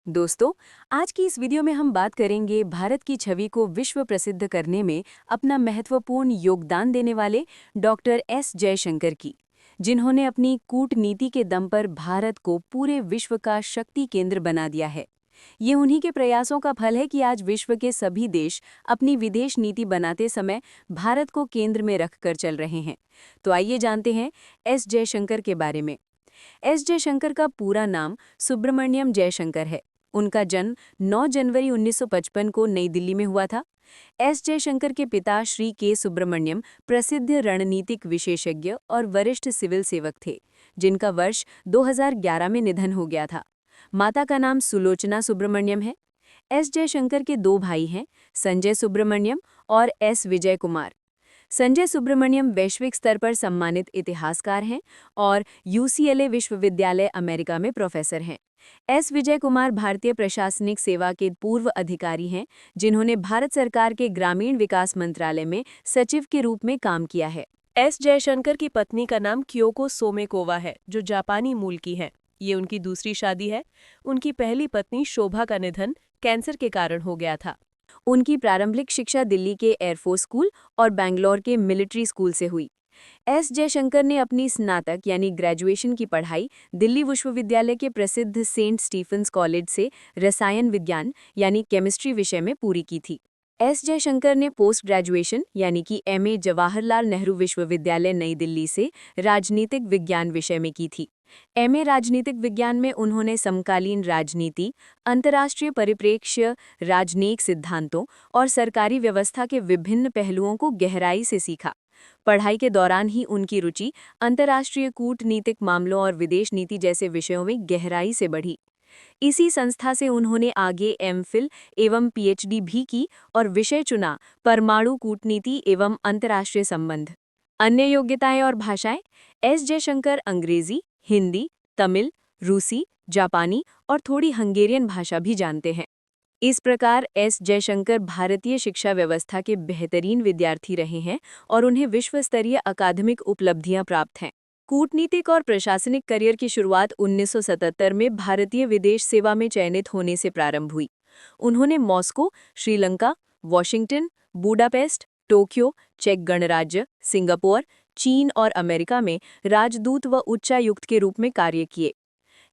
दोस्तों, आज की इस वीडियो में हम बात करेंगे भारत की छवि को विश्व प्रसिद्ध करने में अपना महत्वपूर्ण योगदान देने वाले डॉक्टर एस जयशंकर की, जिन्होंने अपनी कूटनीति के दम पर भारत को पूरे विश्व का शक्ति केंद्र बना दिया है। ये उन्हीं के प्रयासों का फल है कि आज विश्व के सभी देश अपनी विदेश नीति बनाते समय भारत को केंद्र में रखकर चल रहे हैं। तो आइए जानते हैं एस जयशंकर के बारे में। एस जयशंकर का पूरा नाम सुब्रमण्यम जयशंकर है। उनका जन्म 9 जनवरी 1955 को नई दिल्ली में हुआ था। एस जयशंकर के पिता श्री के सुब्रमण्यम प्रसिद्ध रणनीतिक विशेषज्ञ और वरिष्ठ सिविल सेवक थे, जिनका वर्ष 2011 में निधन हो गया था। माता का नाम सुलोचना सुब्रमण्यम है। एस जयशंकर के दो भाई हैं, संजय सुब्रमण्यम और एस विजय कुमार। संजय सुब्रमण्यम वैश्विक स्तर पर सम्मानित इतिहासकार हैं और यूसीएलए विश्वविद्यालय अमेरिका में प्रोफेसर हैं। एस विजय कुमार भारतीय प्रशासनिक सेवा के पूर्व अधिकारी हैं, जिन्होंने भारत सरकार के ग्रामीण विकास मंत्रालय में सचिव के रूप में काम किया है। एस जयशंकर की पत्नी का नाम क्योको सोमेकोवा है, जो जापानी मूल की हैं। ये उनकी दूसरी शादी है। उनकी पहली पत्नी शोभा का निधन कैंसर के कारण हो गया था। उनकी प्रारंभिक शिक्षा दिल्ली के एयरफोर्स स्कूल और बैंगलोर के मिलिट्री स्कूल से हुई। एस जयशंकर ने अपनी स्नातक यानी ग्रेजुएशन की पढ़ाई दिल्ली विश्वविद्यालय के प्रसिद्ध सेंट स्टीफेंस कॉलेज से रसायन विज्ञान यानी केमिस्ट्री विषय में पूरी की थी। एस जयशंकर ने पोस्ट ग्रेजुएशन यानी कि एमए जवाहरलाल नेहरू विश्वविद्यालय नई दिल्ली से राजनीतिक विज्ञान विषय में की थी। एमए राजनीतिक विज्ञान में उन्होंने समकालीन राजनीति, अंतर्राष्ट्रीय परिप्रेक्ष्य, राजनयिक सिद्धांतों और सरकारी व्यवस्था के विभिन्न पहलुओं को गहराई से सीखा। पढ़ाई के दौरान ही उनकी रुचि अंतर्राष्ट्रीय कूटनीतिक मामलों और विदेश नीति जैसे विषयों में गहराई से बढ़ी। इसी संस्था से उन्होंने आगे एमफिल एवं पीएचडी भी की और विषय चुना परमाणु कूटनीति एवं अंतर्राष्ट्रीय संबंध। अन्य योग्यताएं और भाषाएं। एस जयशंकर अंग्रेजी, हिंदी, तमिल, रूसी, जापानी और थोड़ी हंगेरियन भाषा भी जानते हैं। इस प्रकार एस जयशंकर भारतीय शिक्षा व्यवस्था के बेहतरीन विद्यार्थी रहे हैं और उन्हें विश्व स्तरीय अकादमिक उपलब्धियां प्राप्त हैं। कूटनीतिक और प्रशासनिक करियर की शुरुआत 1977 में भारतीय विदेश सेवा में चयनित होने से प्रारंभ हुई। उन्होंने Moscow, Sri Lanka, Washington, Budapest, Tokyo, चेक गणराज्य, सिंगापुर, चीन और अमेरिका में राजदूत व उच्चायुक्त के रूप में कार्य किए।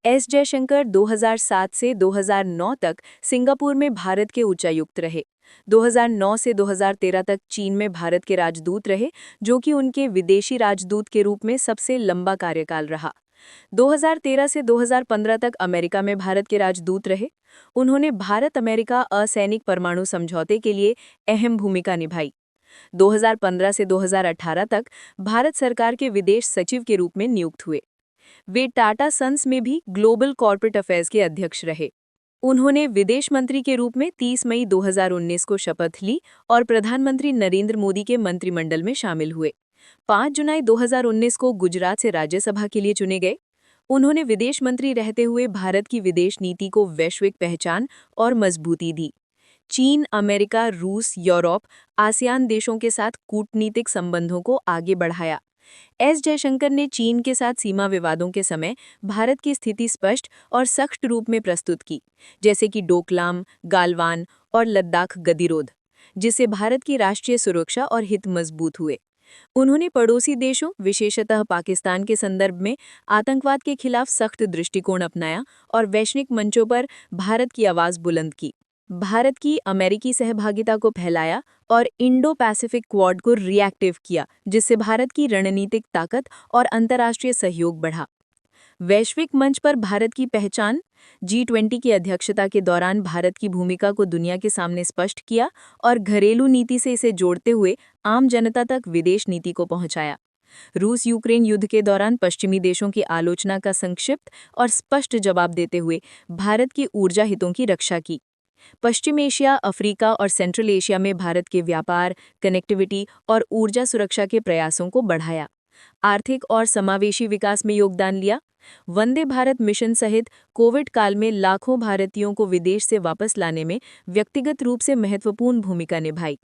एस जयशंकर 2007 से 2009 तक सिंगापुर में भारत के उच्चायुक्त रहे। 2009 से 2013 तक चीन में भारत के राजदूत रहे, जो कि उनके विदेशी राजदूत के रूप में सबसे लंबा कार्यकाल रहा। 2013 से 2015 तक अमेरिका में भारत के राजदूत रहे। उन्होंने भारत अमेरिका असैनिक परमाणु समझौते के लिए अहम भूमिका निभाई। 2015 से 2018 तक भारत सरकार के विदेश सचिव के रूप में नियुक्त हुए। वे टाटा सन्स में भी ग्लोबल कॉर्पोरेट अफेयर्स के अध्यक्ष रहे। उन्होंने विदेश मंत्री के रूप में 30 मई 2019 को शपथ ली और प्रधानमंत्री नरेंद्र मोदी के मंत्रिमंडल में शामिल हुए। 5 जुलाई 2019 को गुजरात से राज्यसभा के लिए चुने गए। उन्होंने विदेश मंत्री रहते हुए भारत की विदेश नीति को वैश्विक पहचान और मजबूती दी। चीन, अमेरिका, रूस, यूरोप, आसियान देशों के साथ कूटनीतिक संबंधों को आगे बढ़ाया। एस जयशंकर ने चीन के साथ सीमा विवादों के समय भारत की स्थिति स्पष्ट और सख्त रूप में प्रस्तुत की, जैसे कि डोकलाम, गालवान और लद्दाख गतिरोध, जिससे भारत की राष्ट्रीय सुरक्षा और हित मजबूत हुए। उन्होंने पड़ोसी देशों, विशेषतः पाकिस्तान के संदर्भ में आतंकवाद के खिलाफ सख्त दृष्टिकोण अपनाया और वैश्विक मंचों पर भारत की आवाज बुलंद की। भारत की अमेरिकी सहभागिता को फैलाया और इंडो पैसिफिक क्वाड को रिएक्टिव किया, जिससे भारत की रणनीतिक ताकत और अंतर्राष्ट्रीय सहयोग बढ़ा। वैश्विक मंच पर भारत की पहचान। G20 की अध्यक्षता के दौरान भारत की भूमिका को दुनिया के सामने स्पष्ट किया और घरेलू नीति से इसे जोड़ते हुए आम जनता तक विदेश नीति को पहुंचाया। रूस यूक्रेन युद्ध के दौरान पश्चिमी देशों की आलोचना का संक्षिप्त और स्पष्ट जवाब देते हुए भारत की ऊर्जा हितों की रक्षा की। पश्चिम एशिया, अफ्रीका और सेंट्रल एशिया में भारत के व्यापार, कनेक्टिविटी और ऊर्जा सुरक्षा के प्रयासों को बढ़ाया। आर्थिक और समावेशी विकास में योगदान लिया। वंदे भारत मिशन सहित कोविड काल में लाखों भारतीयों को विदेश से वापस लाने में व्यक्तिगत रूप से महत्वपूर्ण भूमिका निभाई।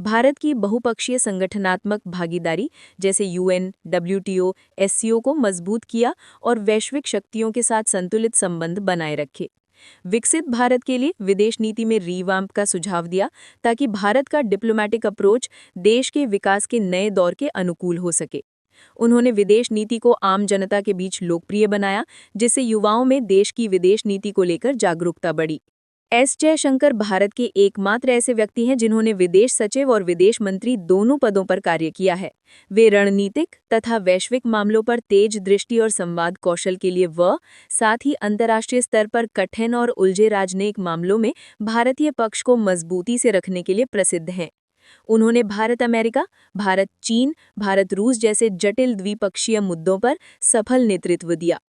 भारत की बहुपक्षीय संगठनात्मक भागीदारी जैसे यूएन, डब्ल्यूटीओ, एससीओ को मजबूत किया और वैश्विक शक्तियों के साथ संतुलित संबंध बनाए रखे। विकसित भारत के लिए विदेश नीति में रीवाम्प का सुझाव दिया ताकि भारत का डिप्लोमैटिक अप्रोच देश के विकास के नए दौर के अनुकूल हो सके। उन्होंने विदेश नीति को आम जनता के बीच लोकप्रिय बनाया, जिससे युवाओं में देश की विदेश नीति को लेकर जागरूकता बढ़ी। एस जयशंकर भारत के एकमात्र ऐसे व्यक्ति हैं जिन्होंने विदेश सचिव और विदेश मंत्री दोनों पदों पर कार्य किया है। वे रणनीतिक तथा वैश्विक मामलों पर तेज दृष्टि और संवाद कौशल के लिए साथ ही अंतर्राष्ट्रीय स्तर पर कठिन और उलझे राजनयिक मामलों में भारतीय पक्ष को मजबूती से रखने के लिए प्रसिद्ध हैं। उन्होंने भारत अमेरिका, भारत चीन, भारत रूस जैसे जटिल द्विपक्षीय मुद्दों पर सफल नेतृत्व दिया।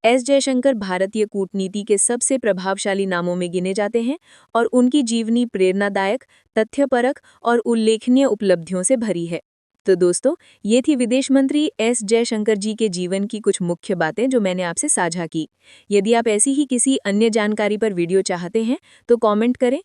एस जयशंकर भारतीय कूटनीति के सबसे प्रभावशाली नामों में गिने जाते हैं और उनकी जीवनी प्रेरणादायक, तथ्यपरक और उल्लेखनीय उपलब्धियों से भरी है। तो दोस्तों, ये थी विदेश मंत्री एस जयशंकर जी के जीवन की कुछ मुख्य बातें जो मैंने आपसे साझा की। यदि आप ऐसी ही किसी अन्य जानकारी पर वीडियो चाहते हैं तो कमेंट करें।